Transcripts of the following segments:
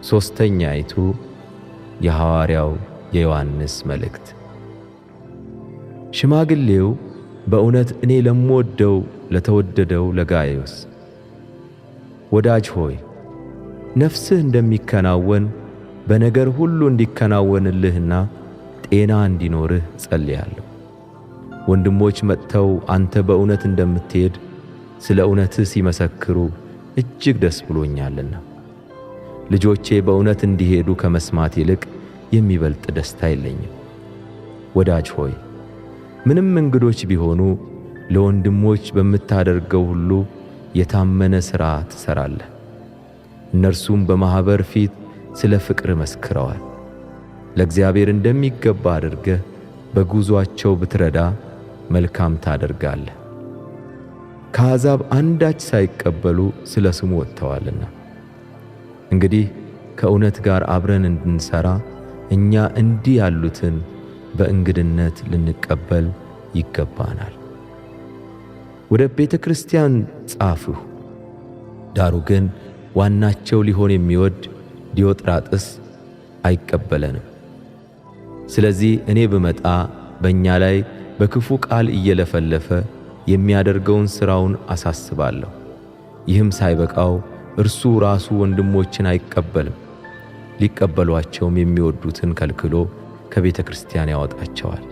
ሦስተኛይቱ የሐዋርያው የዮሐንስ መልእክት። ሽማግሌው በእውነት እኔ ለምወደው ለተወደደው ለጋይዮስ ወዳጅ ሆይ ነፍስህ እንደሚከናወን በነገር ሁሉ እንዲከናወንልህና ጤና እንዲኖርህ ጸልያለሁ። ወንድሞች መጥተው አንተ በእውነት እንደምትሄድ ስለ እውነትህ ሲመሰክሩ እጅግ ደስ ብሎኛልና ልጆቼ በእውነት እንዲሄዱ ከመስማት ይልቅ የሚበልጥ ደስታ የለኝም። ወዳጅ ሆይ ምንም እንግዶች ቢሆኑ ለወንድሞች በምታደርገው ሁሉ የታመነ ሥራ ትሠራለህ። እነርሱም በማኅበር ፊት ስለ ፍቅር መስክረዋል። ለእግዚአብሔር እንደሚገባ አድርገህ በጉዞአቸው ብትረዳ መልካም ታደርጋለህ። ከአሕዛብ አንዳች ሳይቀበሉ ስለ ስሙ ወጥተዋልና። እንግዲህ ከእውነት ጋር አብረን እንድንሠራ እኛ እንዲህ ያሉትን በእንግድነት ልንቀበል ይገባናል። ወደ ቤተ ክርስቲያን ጻፍሁ። ዳሩ ግን ዋናቸው ሊሆን የሚወድ ዲዮጥራጥስ አይቀበለንም። ስለዚህ እኔ ብመጣ በእኛ ላይ በክፉ ቃል እየለፈለፈ የሚያደርገውን ሥራውን አሳስባለሁ። ይህም ሳይበቃው እርሱ ራሱ ወንድሞችን አይቀበልም። ሊቀበሏቸውም የሚወዱትን ከልክሎ ከቤተ ክርስቲያን ያወጣቸዋል።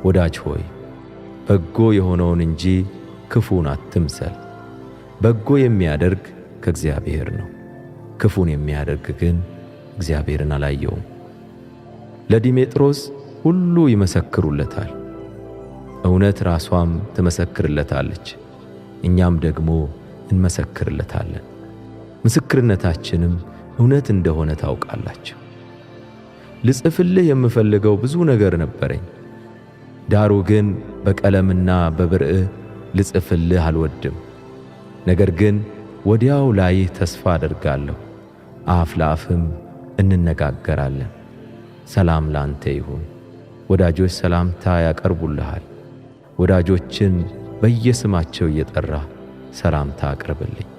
ወዳጅ ሆይ በጎ የሆነውን እንጂ ክፉን አትምሰል። በጎ የሚያደርግ ከእግዚአብሔር ነው፣ ክፉን የሚያደርግ ግን እግዚአብሔርን አላየውም። ለዲሜጥሮስ ሁሉ ይመሰክሩለታል፣ እውነት ራሷም ትመሰክርለታለች፣ እኛም ደግሞ እንመሰክርለታለን። ምስክርነታችንም እውነት እንደሆነ ታውቃላችሁ። ልጽፍልህ የምፈልገው ብዙ ነገር ነበረኝ፣ ዳሩ ግን በቀለምና በብርዕ ልጽፍልህ አልወድም። ነገር ግን ወዲያው ላይህ ተስፋ አደርጋለሁ፣ አፍ ለአፍም እንነጋገራለን። ሰላም ላንተ ይሁን። ወዳጆች ሰላምታ ያቀርቡልሃል። ወዳጆችን በየስማቸው እየጠራ ሰላምታ አቅርብልኝ።